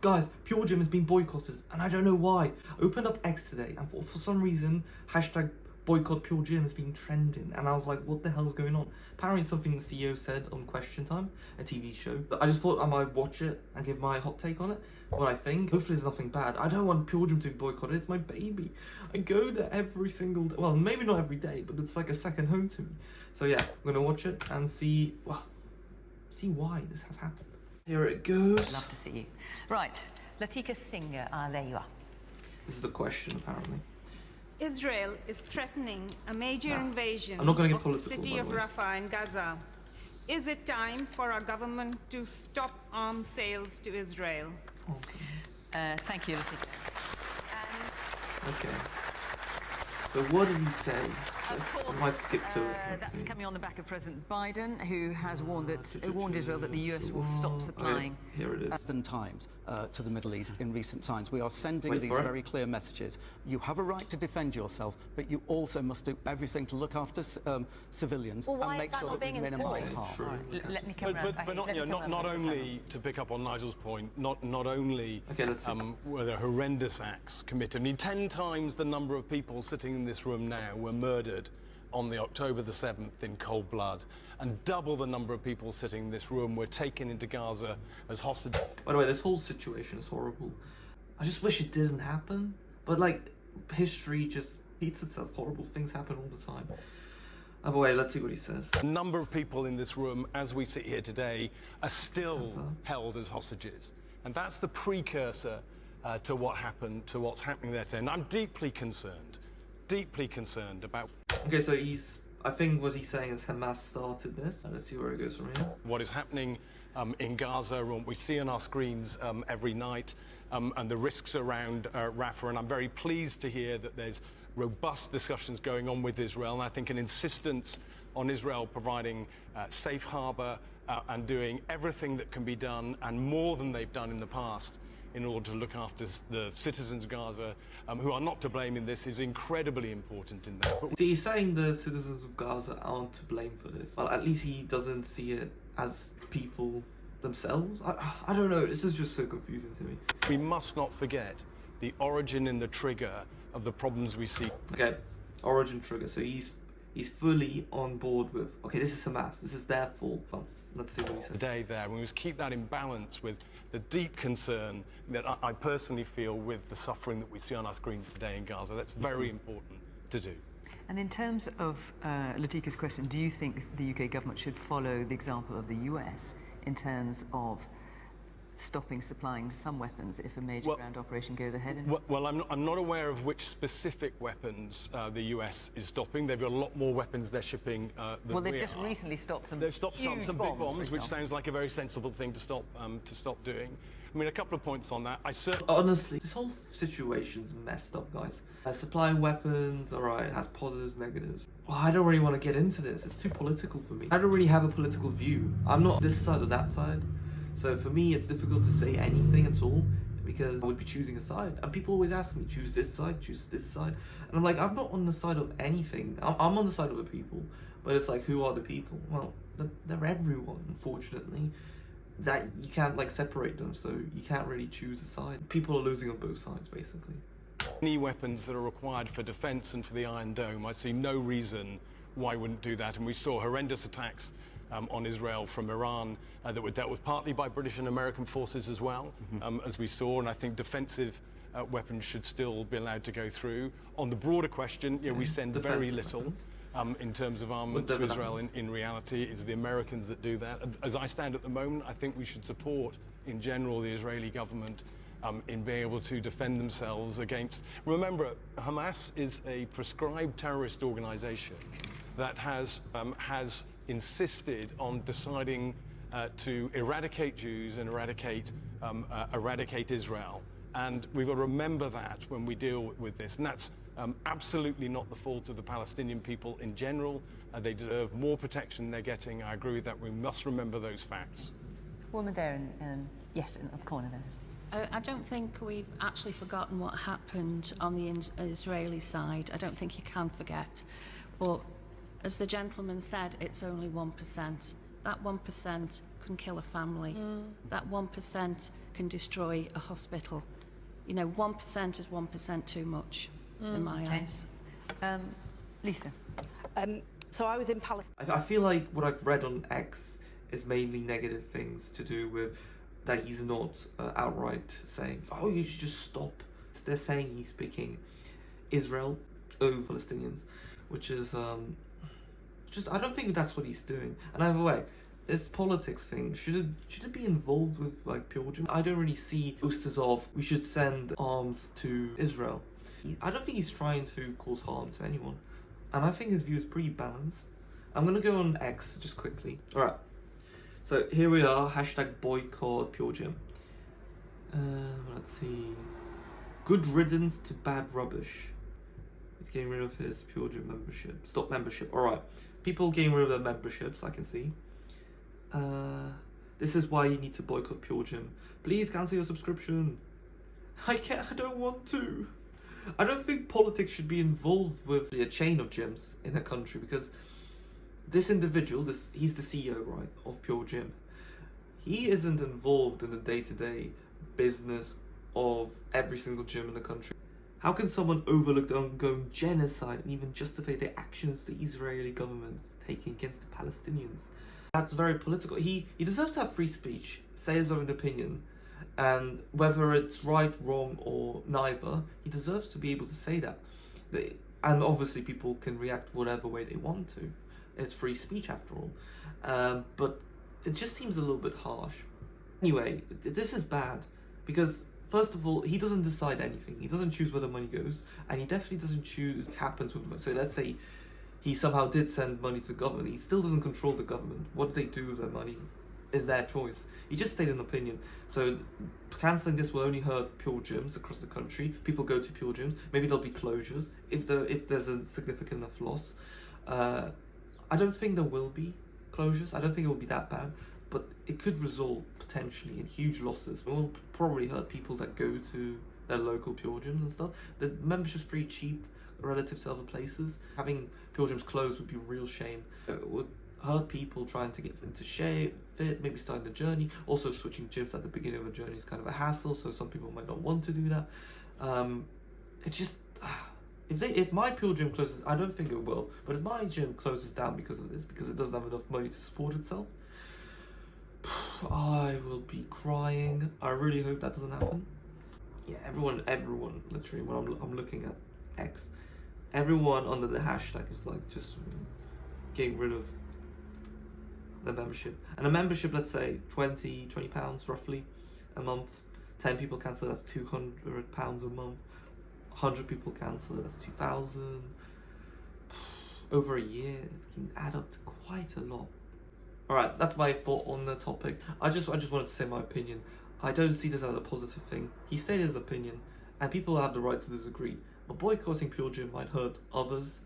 Guys, PureGym has been boycotted, and I don't know why. I opened up X today, and for some reason, hashtag boycott PureGym has been trending, and I was like, what the hell is going on? Apparently it's something the CEO said on Question Time, a TV show. But I just thought I might watch it and give my hot take on it, what I think. Hopefully there's nothing bad. I don't want PureGym to be boycotted, it's my baby. I go there every single day. Well, maybe not every day, but it's like a second home to me. So yeah, I'm gonna watch it and see why this has happened. Here it goes. Love to see you. Right, Latika Singh, there you are. This is the question, apparently. Israel is threatening a major invasion I'm not gonna get of the political, city by of the way. Rafah in Gaza. Is it time for our government to stop arms sales to Israel? Thank you, Latika. Okay. So what did he say? Of I might skip to it. that's coming on the back of President Biden, who has warned Israel that the US will stop supplying. Okay, here it is. Times to the Middle East in recent times. We are sending Wait these for it. very clear messages. You have a right to defend yourself, but you also must do everything to look after civilians Well, why and is make that sure not that we being minimise enforced? harm. Let me come round. But not only, to pick up on Nigel's point, not only Okay, let's see. were there horrendous acts committed. I mean, 10 times the number of people sitting in this room now were murdered on the October the 7th in cold blood, and double the number of people sitting in this room were taken into Gaza as hostages. By the way, this whole situation is horrible. I just wish it didn't happen. But like, history just repeats itself. Horrible things happen all the time. By the way, let's see what he says. A number of people in this room, as we sit here today, are still held as hostages. And that's the precursor to what happened, to what's happening there today. And I'm deeply concerned about Okay, so I think what he's saying is Hamas started this. Let's see where it goes from here. what is happening in Gaza and what we see on our screens every night, and the risks around Rafah. And I'm very pleased to hear that there's robust discussions going on with Israel, and I think an insistence on Israel providing safe harbour and doing everything that can be done, and more than they've done in the past, in order to look after the citizens of Gaza, who are not to blame in this, is incredibly important in that. See, he's saying the citizens of Gaza aren't to blame for this. Well, at least he doesn't see it as people themselves. I don't know, this is just so confusing to me. We must not forget the origin and the trigger of the problems we see. Okay, origin trigger. So he's fully on board with, okay, this is Hamas, this is their fault. Well, let's see what he says. Today there, we must keep that in balance with the deep concern that I personally feel with the suffering that we see on our screens today in Gaza. That's very important to do. And in terms of Latika's question, do you think the UK government should follow the example of the US in terms of stopping supplying some weapons if a major ground operation goes ahead? Well, I'm not aware of which specific weapons the US is stopping. They've got a lot more weapons they're shipping than well, they've we just are. recently stopped some They've stopped some huge big bombs, which for sounds like a very sensible thing to stop doing. I mean, a couple of points on that. Honestly, this whole situation's messed up, guys. Supplying weapons, alright, it has positives, negatives. Well, I don't really want to get into this. It's too political for me. I don't really have a political view. I'm not this side or that side. So for me, it's difficult to say anything at all because I would be choosing a side. And people always ask me, choose this side, choose this side. And I'm like, I'm not on the side of anything. I'm on the side of the people. But it's like, who are the people? Well, they're everyone, unfortunately. That you can't like separate them, so you can't really choose a side. People are losing on both sides, basically. Any weapons that are required for defence and for the Iron Dome, I see no reason why we wouldn't do that. And we saw horrendous attacks on Israel from Iran that were dealt with partly by British and American forces as well, as we saw. And I think defensive weapons should still be allowed to go through. On the broader question, we send very little. In terms of armaments to Israel, in reality, it's the Americans that do that. As I stand at the moment, I think we should support, in general, the Israeli government in being able to defend themselves against... Remember, Hamas is a prescribed terrorist organization that has insisted on deciding to eradicate Jews and eradicate Israel. And we've got to remember that when we deal with this. And that's absolutely not the fault of the Palestinian people in general. They deserve more protection than they're getting. I agree with that. We must remember those facts. Woman there, and yes, in the corner there. I don't think we've actually forgotten what happened on the Israeli side. I don't think you can forget. But as the gentleman said, it's only 1%. That 1% can kill a family. That 1% can destroy a hospital. You know, 1% is 1% too much in my eyes. Lisa? So I was in Palestine. I feel like what I've read on X is mainly negative things to do with that he's not outright saying, oh, you should just stop. They're saying he's picking Israel over Palestinians, which is just, I don't think that's what he's doing. And either way, this politics thing, should it be involved with like PureGym? I don't really see posters of we should send arms to Israel. I don't think he's trying to cause harm to anyone. And I think his view is pretty balanced. I'm gonna go on X just quickly. Alright. So here we are, hashtag boycott PureGym. Let's see. Good riddance to bad rubbish. He's getting rid of his PureGym membership. Stop membership. Alright. People getting rid of their memberships, I can see. This is why you need to boycott PureGym. Please cancel your subscription. I don't want to. I don't think politics should be involved with a chain of gyms in a country, because this individual, he's the CEO, right, of PureGym. He isn't involved in the day-to-day business of every single gym in the country. How can someone overlook the ongoing genocide and even justify the actions the Israeli government is taking against the Palestinians? That's very political. He deserves to have free speech, say his own opinion, and whether it's right, wrong, or neither, he deserves to be able to say that. And obviously people can react whatever way they want to. It's free speech after all. But it just seems a little bit harsh. Anyway, this is bad, because first of all, he doesn't decide anything. He doesn't choose where the money goes, and he definitely doesn't choose what happens with the money. So let's say he somehow did send money to the government. He still doesn't control the government. What they do with their money is their choice. He just stated an opinion. So cancelling this will only hurt pure gyms across the country. People go to pure gyms. Maybe there'll be closures if there's a significant enough loss. I don't think there will be closures. I don't think it will be that bad, but it could result potentially in huge losses. It will probably hurt people that go to their local pure gyms and stuff. The membership's pretty cheap relative to other places. Having pure gyms closed would be a real shame. It would hurt people trying to get into shape, fit, maybe starting the journey. Also, switching gyms at the beginning of a journey is kind of a hassle, so some people might not want to do that. It's just, if my pure gym closes, I don't think it will, but if my gym closes down because of this, because it doesn't have enough money to support itself, I will be crying. I really hope that doesn't happen. Yeah, everyone, literally, when I'm looking at X, everyone under the hashtag is like just getting rid of the membership. And a membership, let's say £20 roughly a month. 10 people cancel, that's £200 a month. 100 people cancel, that's 2,000. Over a year, it can add up to quite a lot. Alright, that's my thought on the topic. I just wanted to say my opinion. I don't see this as a positive thing. He stated his opinion, and people have the right to disagree. But boycotting PureGym might hurt others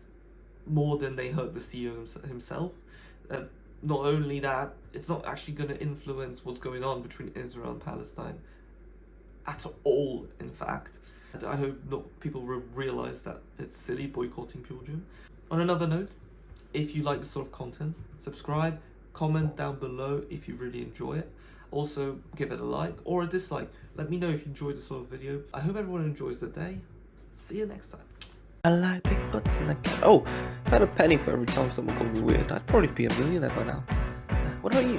more than they hurt the CEO himself. Not only that, it's not actually going to influence what's going on between Israel and Palestine at all, in fact. I hope people will realise that it's silly boycotting PureGym. On another note, if you like this sort of content, subscribe, comment down below if you really enjoy it. Also, give it a like or a dislike. Let me know if you enjoyed this sort of video. I hope everyone enjoys the day. See you next time. I like big butts and I can. Oh, if I had a penny for every time someone called me weird, I'd probably be a millionaire by now. What about you?